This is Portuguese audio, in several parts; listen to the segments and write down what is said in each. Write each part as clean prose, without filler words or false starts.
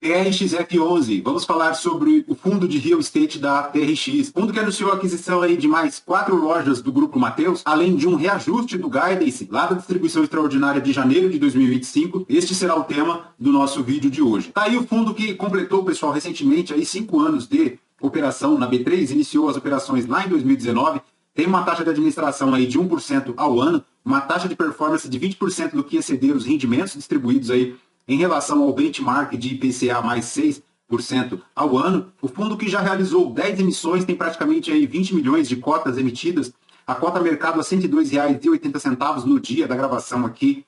TRXF11, vamos falar sobre o fundo de real estate da TRX, fundo que anunciou a aquisição aí de mais 4 lojas do Grupo Mateus, além de um reajuste do guidance lá da distribuição extraordinária de janeiro de 2025. Este será o tema do nosso vídeo de hoje. Tá aí o fundo que completou, pessoal, recentemente aí 5 anos de operação na B3, iniciou as operações lá em 2019, tem uma taxa de administração aí de 1% ao ano, uma taxa de performance de 20% do que exceder os rendimentos distribuídos aí em relação ao benchmark de IPCA mais 6% ao ano. O fundo, que já realizou 10 emissões, tem praticamente aí 20 milhões de cotas emitidas. A cota mercado a R$ 102,80 no dia da gravação aqui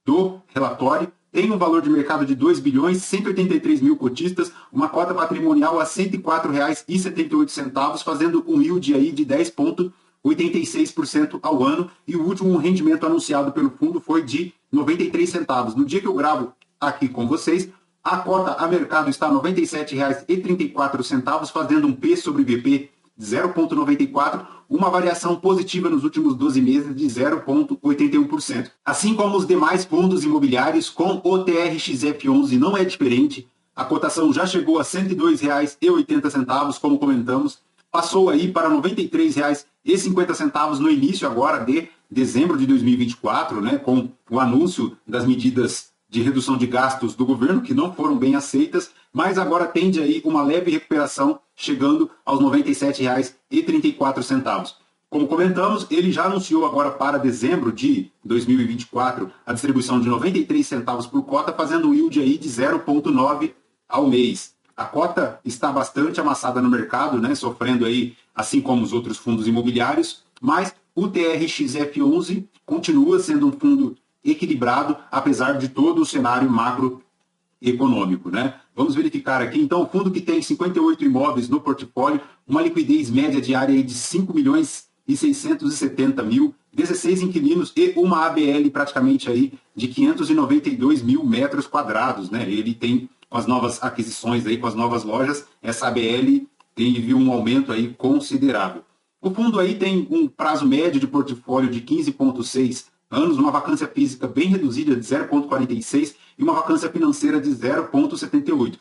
do relatório. Tem um valor de mercado de 2 bilhões, 183 mil cotistas, uma cota patrimonial a R$ 104,78, fazendo um yield aí de 10,86% ao ano. E o último rendimento anunciado pelo fundo foi de 93 centavos. No dia que eu gravo aqui com vocês, a cota a mercado está R$ 97,34, fazendo um P sobre VP de 0,94, uma variação positiva nos últimos 12 meses de 0,81%. Assim como os demais fundos imobiliários, com o TRXF11 não é diferente. A cotação já chegou a R$ 102,80, como comentamos, passou aí para R$ 93,50 no início agora de dezembro de 2024, né, com o anúncio das medidas de redução de gastos do governo, que não foram bem aceitas, mas agora tende aí uma leve recuperação, chegando aos R$ 97,34. Como comentamos, ele já anunciou agora para dezembro de 2024 a distribuição de 93 centavos por cota, fazendo um yield aí de 0,9 ao mês. A cota está bastante amassada no mercado, né, sofrendo aí, assim como os outros fundos imobiliários, mas o TRXF11 continua sendo um fundo equilibrado, apesar de todo o cenário macroeconômico, né? Vamos verificar aqui, então, o fundo, que tem 58 imóveis no portfólio, uma liquidez média diária de 5 milhões e 670 mil, 16 inquilinos e uma ABL praticamente aí de 592 mil metros quadrados, né? Ele tem, com as novas aquisições aí, com as novas lojas, essa ABL teve um aumento aí considerável. O fundo aí tem um prazo médio de portfólio de 15,6 anos, uma vacância física bem reduzida de 0,46 e uma vacância financeira de 0,78.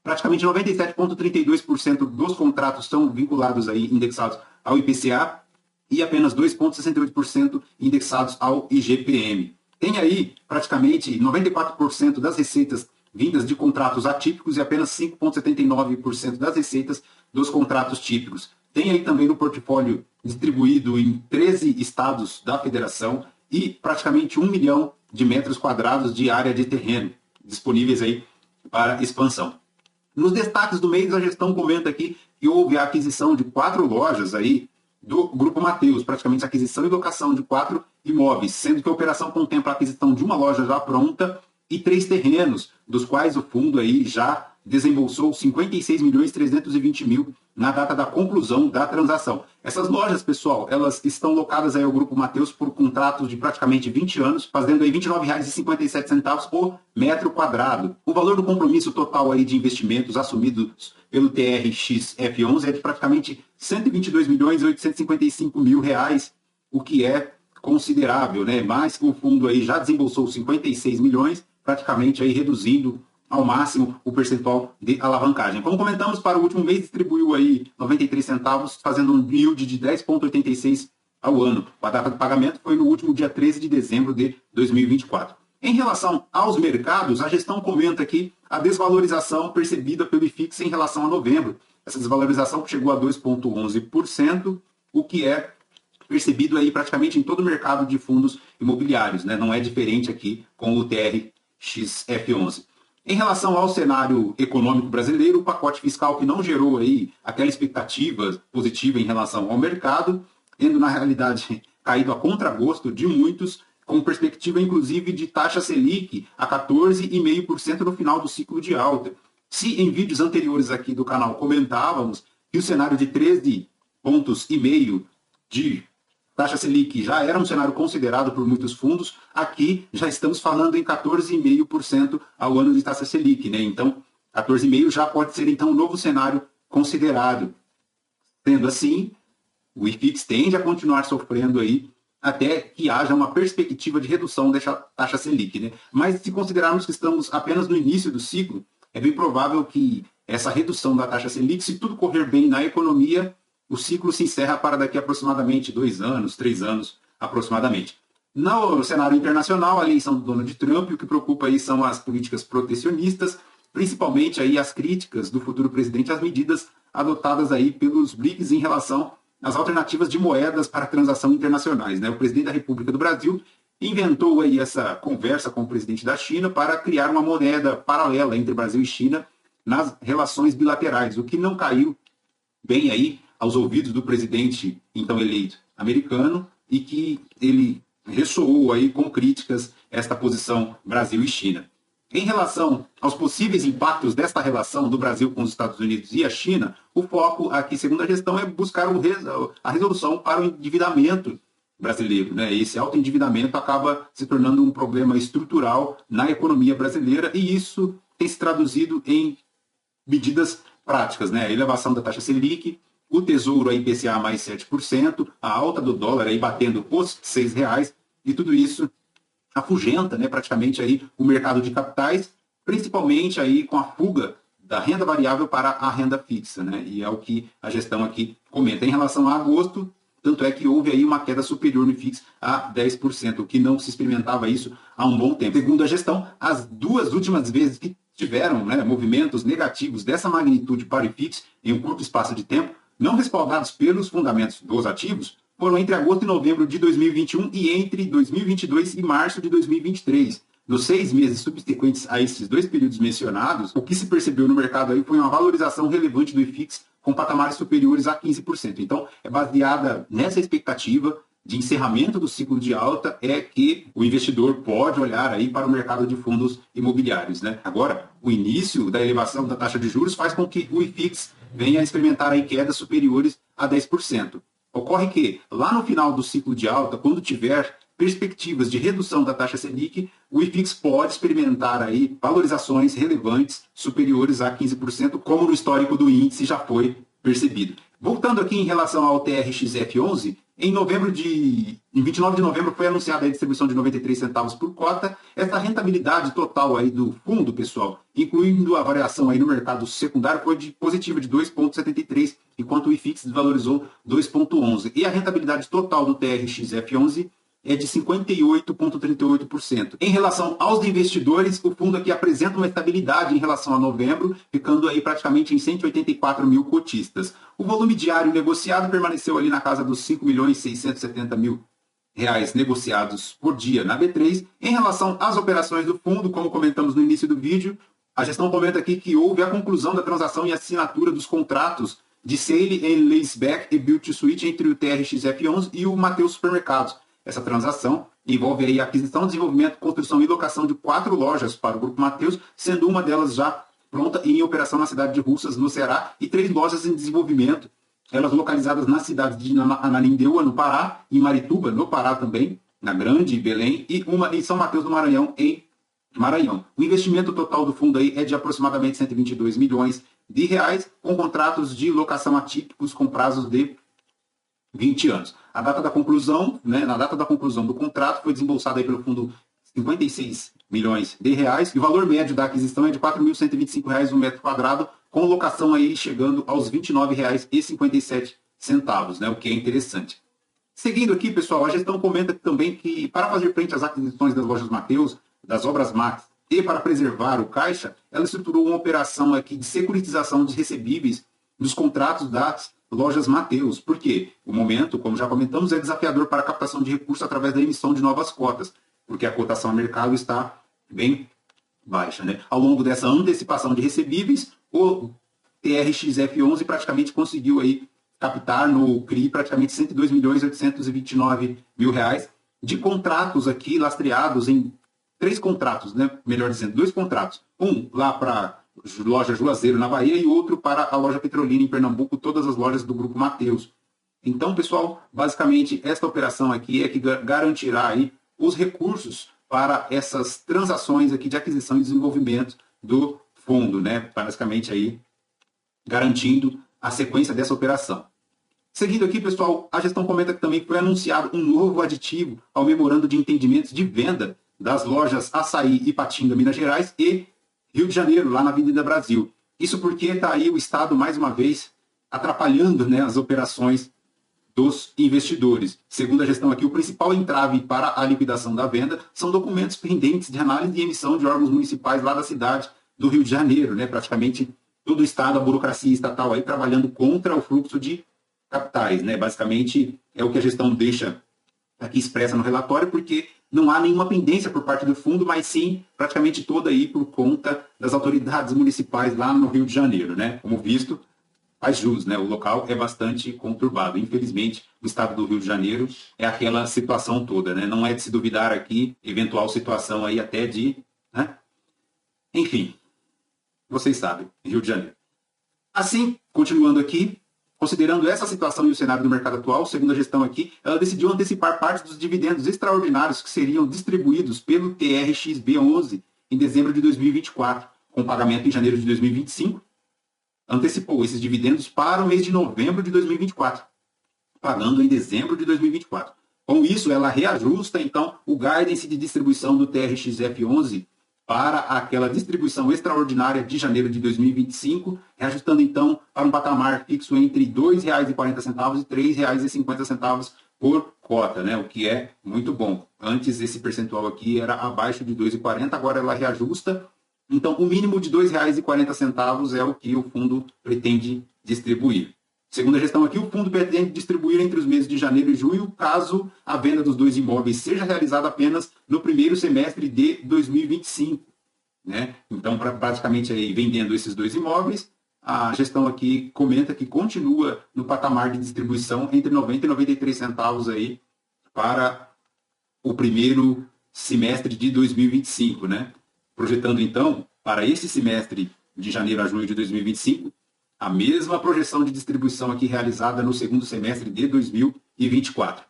Praticamente 97,32% dos contratos estão vinculados aí, indexados ao IPCA, e apenas 2,68% indexados ao IGPM. Tem aí praticamente 94% das receitas vindas de contratos atípicos e apenas 5,79% das receitas dos contratos típicos. Tem aí também no portfólio distribuído em 13 estados da federação e praticamente 1 milhão de metros quadrados de área de terreno disponíveis aí para expansão. Nos destaques do mês, a gestão comenta aqui que houve a aquisição de 4 lojas aí do Grupo Mateus, praticamente aquisição e locação de 4 imóveis, sendo que a operação contempla a aquisição de uma loja já pronta e 3 terrenos, dos quais o fundo aí já desembolsou 56.320.000 na data da conclusão da transação. Essas lojas, pessoal, elas estão locadas aí ao Grupo Mateus por contratos de praticamente 20 anos, fazendo aí R$ 29,57 por metro quadrado. O valor do compromisso total aí de investimentos assumidos pelo TRXF11 é de praticamente R$ 122.855.000, o que é considerável, né? Mas o fundo aí já desembolsou 56 milhões, praticamente aí reduzindo ao máximo o percentual de alavancagem. Como comentamos, para o último mês distribuiu aí 93 centavos, fazendo um yield de 10,86 ao ano. A data de pagamento foi no último dia 13 de dezembro de 2024. Em relação aos mercados, a gestão comenta aqui a desvalorização percebida pelo IFIX em relação a novembro. Essa desvalorização chegou a 2,11%, o que é percebido aí praticamente em todo o mercado de fundos imobiliários, né? Não é diferente aqui com o TRXF11. Em relação ao cenário econômico brasileiro, o pacote fiscal, que não gerou aí aquela expectativa positiva em relação ao mercado, tendo na realidade caído a contragosto de muitos, com perspectiva inclusive de taxa Selic a 14,5% no final do ciclo de alta. Se em vídeos anteriores aqui do canal comentávamos que o cenário de 13,5 pontos de taxa Selic já era um cenário considerado por muitos fundos, aqui já estamos falando em 14,5% ao ano de taxa Selic, né? Então, 14,5% já pode ser então um novo cenário considerado. Sendo assim, o IFIX tende a continuar sofrendo aí até que haja uma perspectiva de redução dessa taxa Selic, né? Mas se considerarmos que estamos apenas no início do ciclo, é bem provável que essa redução da taxa Selic, se tudo correr bem na economia, o ciclo se encerra para daqui a aproximadamente 2 anos, 3 anos aproximadamente. No cenário internacional, a eleição do Donald Trump, o que preocupa aí são as políticas protecionistas, principalmente aí as críticas do futuro presidente às medidas adotadas aí pelos BRICS em relação às alternativas de moedas para transação internacionais, né? O presidente da República do Brasil inventou aí essa conversa com o presidente da China para criar uma moeda paralela entre Brasil e China nas relações bilaterais, o que não caiu bem aí aos ouvidos do presidente então eleito americano e que ele ressoou aí com críticas esta posição Brasil e China. Em relação aos possíveis impactos desta relação do Brasil com os Estados Unidos e a China, o foco aqui, segundo a gestão, é buscar a resolução para o endividamento brasileiro, né? Esse alto endividamento acaba se tornando um problema estrutural na economia brasileira e isso tem se traduzido em medidas práticas, né? A elevação da taxa Selic, o Tesouro a IPCA mais 7%, a alta do dólar aí batendo os R$ 6, e tudo isso afugenta, né, praticamente aí o mercado de capitais, principalmente aí com a fuga da renda variável para a renda fixa, né? E é o que a gestão aqui comenta. Em relação a agosto, tanto é que houve aí uma queda superior no IFIX a 10%, o que não se experimentava isso há um bom tempo. Segundo a gestão, as duas últimas vezes que tiveram, né, movimentos negativos dessa magnitude para o IFIX em um curto espaço de tempo, não respaldados pelos fundamentos dos ativos, foram entre agosto e novembro de 2021 e entre 2022 e março de 2023. Nos 6 meses subsequentes a esses dois períodos mencionados, o que se percebeu no mercado aí foi uma valorização relevante do IFIX com patamares superiores a 15%. Então, é baseada nessa expectativa de encerramento do ciclo de alta é que o investidor pode olhar aí para o mercado de fundos imobiliários, né? Agora, o início da elevação da taxa de juros faz com que o IFIX venha a experimentar aí quedas superiores a 10%. Ocorre que, lá no final do ciclo de alta, quando tiver perspectivas de redução da taxa Selic, o IFIX pode experimentar aí valorizações relevantes superiores a 15%, como no histórico do índice já foi percebido. Voltando aqui em relação ao TRXF11, em 29 de novembro foi anunciada a distribuição de 93 centavos por cota. Essa rentabilidade total aí do fundo, pessoal, incluindo a variação aí no mercado secundário, foi positiva de 2,73, enquanto o IFIX desvalorizou 2,11. E a rentabilidade total do TRXF11 é de 58,38%. Em relação aos investidores, o fundo aqui apresenta uma estabilidade em relação a novembro, ficando aí praticamente em 184 mil cotistas. O volume diário negociado permaneceu ali na casa dos 5.670.000 reais negociados por dia na B3. Em relação às operações do fundo, como comentamos no início do vídeo, a gestão comenta aqui que houve a conclusão da transação e assinatura dos contratos de Sale and Leaseback e Build to Suit entre o TRXF11 e o Mateus Supermercados. Essa transação envolve aí a aquisição, desenvolvimento, construção e locação de 4 lojas para o Grupo Mateus, sendo uma delas já pronta e em operação na cidade de Russas, no Ceará, e 3 lojas em desenvolvimento, elas localizadas nas cidades de Ananindeua, no Pará, e Marituba, no Pará também, na Grande, Belém, e uma em São Mateus do Maranhão, em Maranhão. O investimento total do fundo aí é de aproximadamente 122 milhões de reais, com contratos de locação atípicos com prazos de 20 anos. A data da conclusão, né, na data da conclusão do contrato, foi desembolsado aí pelo fundo 56 milhões de reais, e o valor médio da aquisição é de R$ 4.125 um metro quadrado, com locação aí chegando aos R$ 29,57, né, o que é interessante. Seguindo aqui, pessoal, a gestão comenta também que para fazer frente às aquisições das lojas Mateus, das obras Max, e para preservar o caixa, ela estruturou uma operação aqui de securitização de recebíveis dos contratos das lojas Mateus. Por quê? O momento, como já comentamos, é desafiador para a captação de recursos através da emissão de novas cotas, porque a cotação a mercado está bem baixa, né? Ao longo dessa antecipação de recebíveis, o TRXF11 praticamente conseguiu aí captar no CRI praticamente 102.829.000 reais de contratos aqui lastreados em 3 contratos, né? Melhor dizendo, 2 contratos. Um lá para loja Juazeiro na Bahia e outro para a loja Petrolina em Pernambuco, todas as lojas do Grupo Mateus. Então, pessoal, basicamente esta operação aqui é que garantirá aí os recursos para essas transações aqui de aquisição e desenvolvimento do fundo, né? Basicamente aí garantindo a sequência dessa operação. Seguindo aqui, pessoal, a gestão comenta que também foi anunciado um novo aditivo ao memorando de entendimentos de venda das lojas Açaí e Patinga, Minas Gerais, e Rio de Janeiro, lá na Avenida Brasil. Isso porque está aí o Estado, mais uma vez, atrapalhando, né, as operações dos investidores. Segundo a gestão aqui, o principal entrave para a liquidação da venda são documentos pendentes de análise e emissão de órgãos municipais lá da cidade do Rio de Janeiro, né? Praticamente todo o Estado, a burocracia estatal aí trabalhando contra o fluxo de capitais, né? Basicamente é o que a gestão deixa aqui expressa no relatório, porque não há nenhuma pendência por parte do fundo, mas sim praticamente toda aí por conta das autoridades municipais lá no Rio de Janeiro, né? Como visto, faz jus, né? O local é bastante conturbado. Infelizmente, o estado do Rio de Janeiro é aquela situação toda, né? Não é de se duvidar aqui, eventual situação aí até de, né? Enfim, vocês sabem, Rio de Janeiro. Assim, continuando aqui, considerando essa situação e o cenário do mercado atual, segundo a gestão aqui, ela decidiu antecipar parte dos dividendos extraordinários que seriam distribuídos pelo TRXB11 em dezembro de 2024, com pagamento em janeiro de 2025, antecipou esses dividendos para o mês de novembro de 2024, pagando em dezembro de 2024. Com isso, ela reajusta, então, o guidance de distribuição do TRXF11 para aquela distribuição extraordinária de janeiro de 2025, reajustando, então, para um patamar fixo entre R$ 2,40 e R$ 3,50 por cota, né? O que é muito bom. Antes, esse percentual aqui era abaixo de R$ 2,40, agora ela reajusta. Então, o mínimo de R$ 2,40 é o que o fundo pretende distribuir. Segundo a gestão aqui, o fundo pretende distribuir entre os meses de janeiro e junho, caso a venda dos dois imóveis seja realizada apenas no primeiro semestre de 2025. Né? Então, praticamente aí, vendendo esses dois imóveis, a gestão aqui comenta que continua no patamar de distribuição entre 90 e 93 centavos aí para o primeiro semestre de 2025, né? Projetando, então, para esse semestre de janeiro a junho de 2025, a mesma projeção de distribuição aqui realizada no segundo semestre de 2024.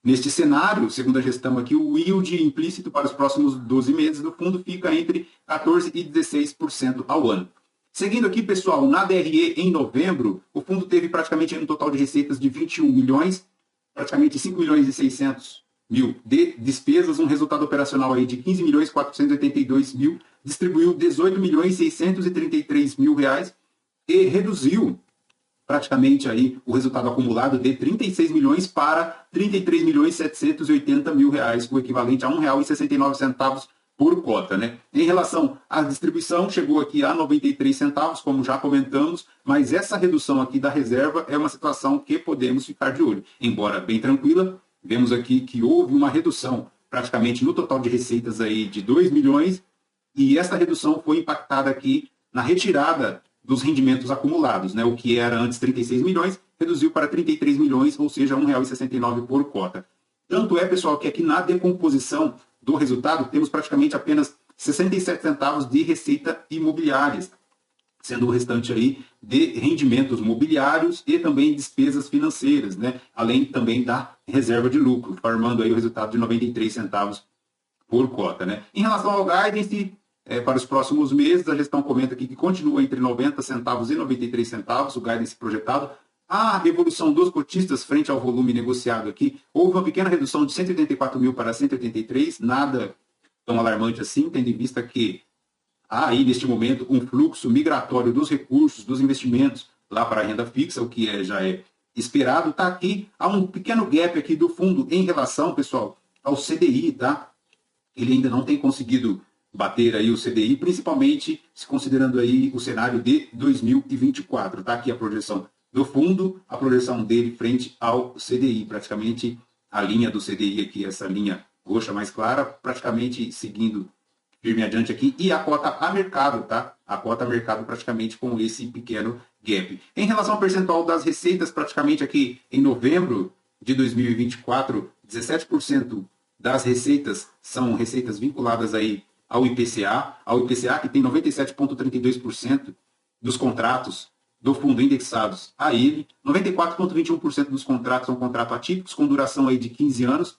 Neste cenário, segundo a gestão aqui, o yield implícito para os próximos 12 meses do fundo fica entre 14% e 16% ao ano. Seguindo aqui, pessoal, na DRE em novembro, o fundo teve praticamente um total de receitas de 21 milhões, praticamente 5 milhões e 600 mil de despesas, um resultado operacional aí de 15 milhões 482 mil, distribuiu 18 milhões 633 mil reais e reduziu praticamente aí o resultado acumulado de 36 milhões para 33 milhões 780 mil reais, o equivalente a R$ 1,69 por cota, né? Em relação à distribuição, chegou aqui a 93 centavos, como já comentamos, mas essa redução aqui da reserva é uma situação que podemos ficar de olho. Embora bem tranquila, vemos aqui que houve uma redução praticamente no total de receitas aí de 2 milhões e essa redução foi impactada aqui na retirada dos rendimentos acumulados, né? O que era antes 36 milhões, reduziu para 33 milhões, ou seja, R$ 1,69 por cota. Tanto é, pessoal, que aqui na decomposição do resultado temos praticamente apenas 67 centavos de receita imobiliárias, sendo o restante aí de rendimentos mobiliários e também despesas financeiras, né? Além também da reserva de lucro, formando aí o resultado de 93 centavos por cota, né? Em relação ao guidance, para os próximos meses, a gestão comenta aqui que continua entre 90 centavos e 93 centavos, o guidance projetado. A evolução dos cotistas frente ao volume negociado aqui, houve uma pequena redução de 184 mil para 183, nada tão alarmante assim, tendo em vista que há aí, neste momento, um fluxo migratório dos recursos, dos investimentos lá para a renda fixa, o que já é esperado. Está aqui, há um pequeno gap aqui do fundo em relação, pessoal, ao CDI, tá? Ele ainda não tem conseguido bater aí o CDI, principalmente se considerando aí o cenário de 2024. Está aqui a projeção do fundo, a projeção dele frente ao CDI, praticamente a linha do CDI aqui, essa linha roxa mais clara, praticamente seguindo firme adiante aqui, e a cota a mercado, tá? A cota a mercado praticamente com esse pequeno gap. Em relação ao percentual das receitas, praticamente aqui em novembro de 2024, 17% das receitas são receitas vinculadas aí ao IPCA que tem 97,32% dos contratos do fundo indexados a ele, 94,21% dos contratos são contratos atípicos, com duração aí de 15 anos,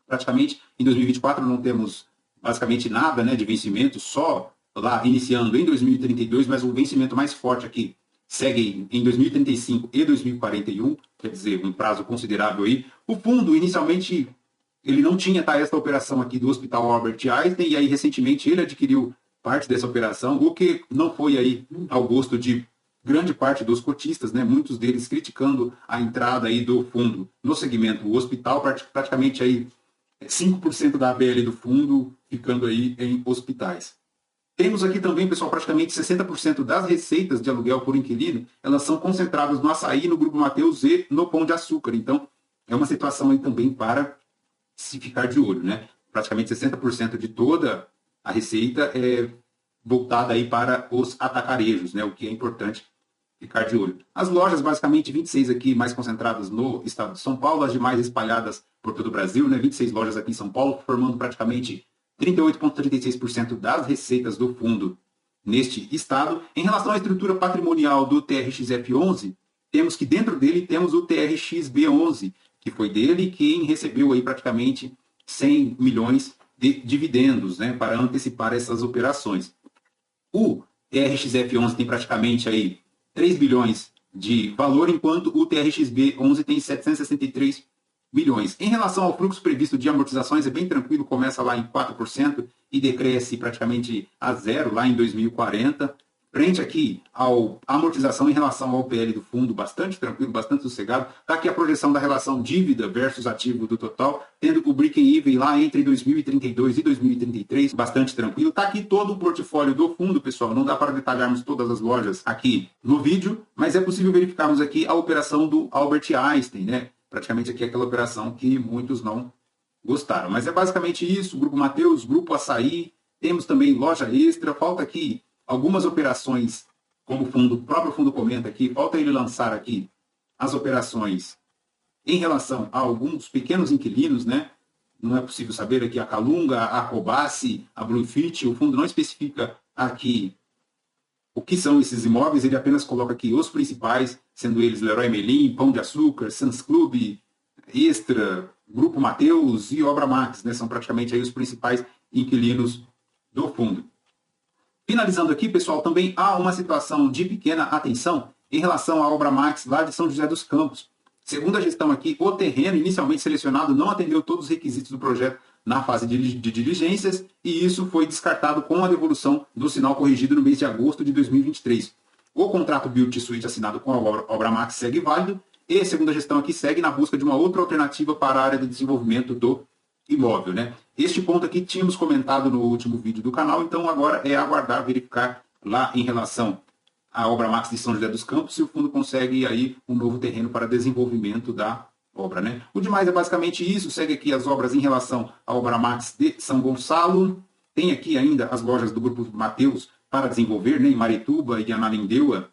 praticamente em 2024 não temos basicamente nada, né, de vencimento, só lá iniciando em 2032, mas o vencimento mais forte aqui segue em 2035 e 2041, quer dizer, um prazo considerável aí. O fundo, inicialmente, ele não tinha essa operação aqui do Hospital Albert Einstein, e aí recentemente ele adquiriu parte dessa operação, o que não foi aí ao gosto de grande parte dos cotistas, né? Muitos deles criticando a entrada aí do fundo no segmento hospital, praticamente aí 5% da ABL do fundo ficando aí em hospitais. Temos aqui também, pessoal, praticamente 60% das receitas de aluguel por inquilino, elas são concentradas no Açaí, no Grupo Mateus e no Pão de Açúcar. Então, é uma situação aí também para se ficar de olho, né? Praticamente 60% de toda a receita é voltada aí para os atacarejos, né? O que é importante ficar de olho. As lojas, basicamente 26 aqui mais concentradas no estado de São Paulo, as demais espalhadas por todo o Brasil, né? 26 lojas aqui em São Paulo, formando praticamente 38,36% das receitas do fundo neste estado. Em relação à estrutura patrimonial do TRXF11, temos que dentro dele temos o TRXB11, que foi dele quem recebeu aí praticamente 100 milhões de dividendos, né, para antecipar essas operações. O TRXF11 tem praticamente aí 3 bilhões de valor, enquanto o TRXB11 tem 763 bilhões. Em relação ao fluxo previsto de amortizações, é bem tranquilo, começa lá em 4% e decresce praticamente a zero lá em 2040. Frente aqui à amortização em relação ao PL do fundo, bastante tranquilo, bastante sossegado. Está aqui a projeção da relação dívida versus ativo do total, tendo o break-even lá entre 2032 e 2033, bastante tranquilo. Está aqui todo o portfólio do fundo, pessoal. Não dá para detalharmos todas as lojas aqui no vídeo, mas é possível verificarmos aqui a operação do Albert Einstein, né? Praticamente aqui aquela operação que muitos não gostaram. Mas é basicamente isso, Grupo Mateus, Grupo Açaí, temos também loja extra, falta aqui algumas operações, como o próprio fundo comenta aqui, falta ele lançar aqui as operações em relação a alguns pequenos inquilinos, né? Não é possível saber aqui a Calunga, a Cobasi, a Bluefit, o fundo não especifica aqui o que são esses imóveis, ele apenas coloca aqui os principais, sendo eles Leroy Merlin, Pão de Açúcar, Sans Club, Extra, Grupo Mateus e Obra Max, né? São praticamente aí os principais inquilinos do fundo. Finalizando aqui, pessoal, também há uma situação de pequena atenção em relação à Obra Max lá de São José dos Campos. Segundo a gestão aqui, o terreno inicialmente selecionado não atendeu todos os requisitos do projeto na fase de diligências e isso foi descartado com a devolução do sinal corrigido no mês de agosto de 2023. O contrato Build-to-Suit assinado com a Obra Max segue válido e, segundo a gestão aqui, segue na busca de uma outra alternativa para a área de desenvolvimento do imóvel, né? Este ponto aqui tínhamos comentado no último vídeo do canal, então agora é aguardar, verificar lá em relação à Obra Max de São José dos Campos se o fundo consegue aí um novo terreno para desenvolvimento da obra, né? O demais é basicamente isso, segue aqui as obras em relação à Obra Max de São Gonçalo, tem aqui ainda as lojas do Grupo Mateus para desenvolver, né? Em Marituba e Ananindeua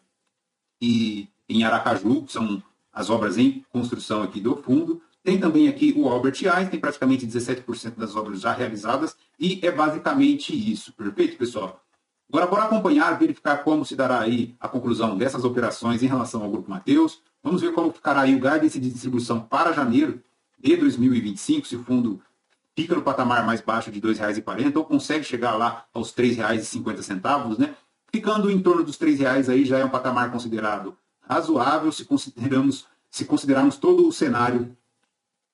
e em Aracaju, são as obras em construção aqui do fundo. Tem também aqui o Albert Einstein, praticamente 17% das obras já realizadas, e é basicamente isso. Perfeito, pessoal? Agora, bora acompanhar, verificar como se dará aí a conclusão dessas operações em relação ao Grupo Mateus. Vamos ver como ficará aí o guidance de distribuição para janeiro de 2025, se o fundo fica no patamar mais baixo de R$ 2,40 ou consegue chegar lá aos R$ 3,50, né? Ficando em torno dos R$ 3,00 aí já é um patamar considerado razoável se considerarmos todo o cenário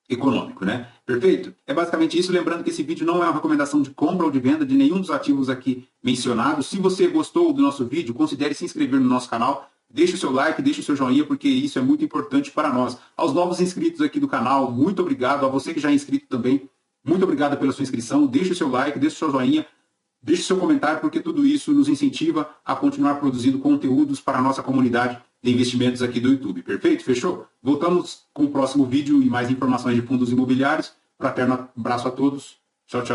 econômico, né? Perfeito? É basicamente isso. Lembrando que esse vídeo não é uma recomendação de compra ou de venda de nenhum dos ativos aqui mencionados. Se você gostou do nosso vídeo, considere se inscrever no nosso canal. Deixe o seu like, deixe o seu joinha, porque isso é muito importante para nós. Aos novos inscritos aqui do canal, muito obrigado. A você que já é inscrito também, muito obrigado pela sua inscrição. Deixe o seu like, deixe o seu joinha, deixe o seu comentário, porque tudo isso nos incentiva a continuar produzindo conteúdos para a nossa comunidade de investimentos aqui do YouTube. Perfeito? Fechou? Voltamos com o próximo vídeo e mais informações de fundos imobiliários. Fraterno abraço a todos. Tchau, tchau.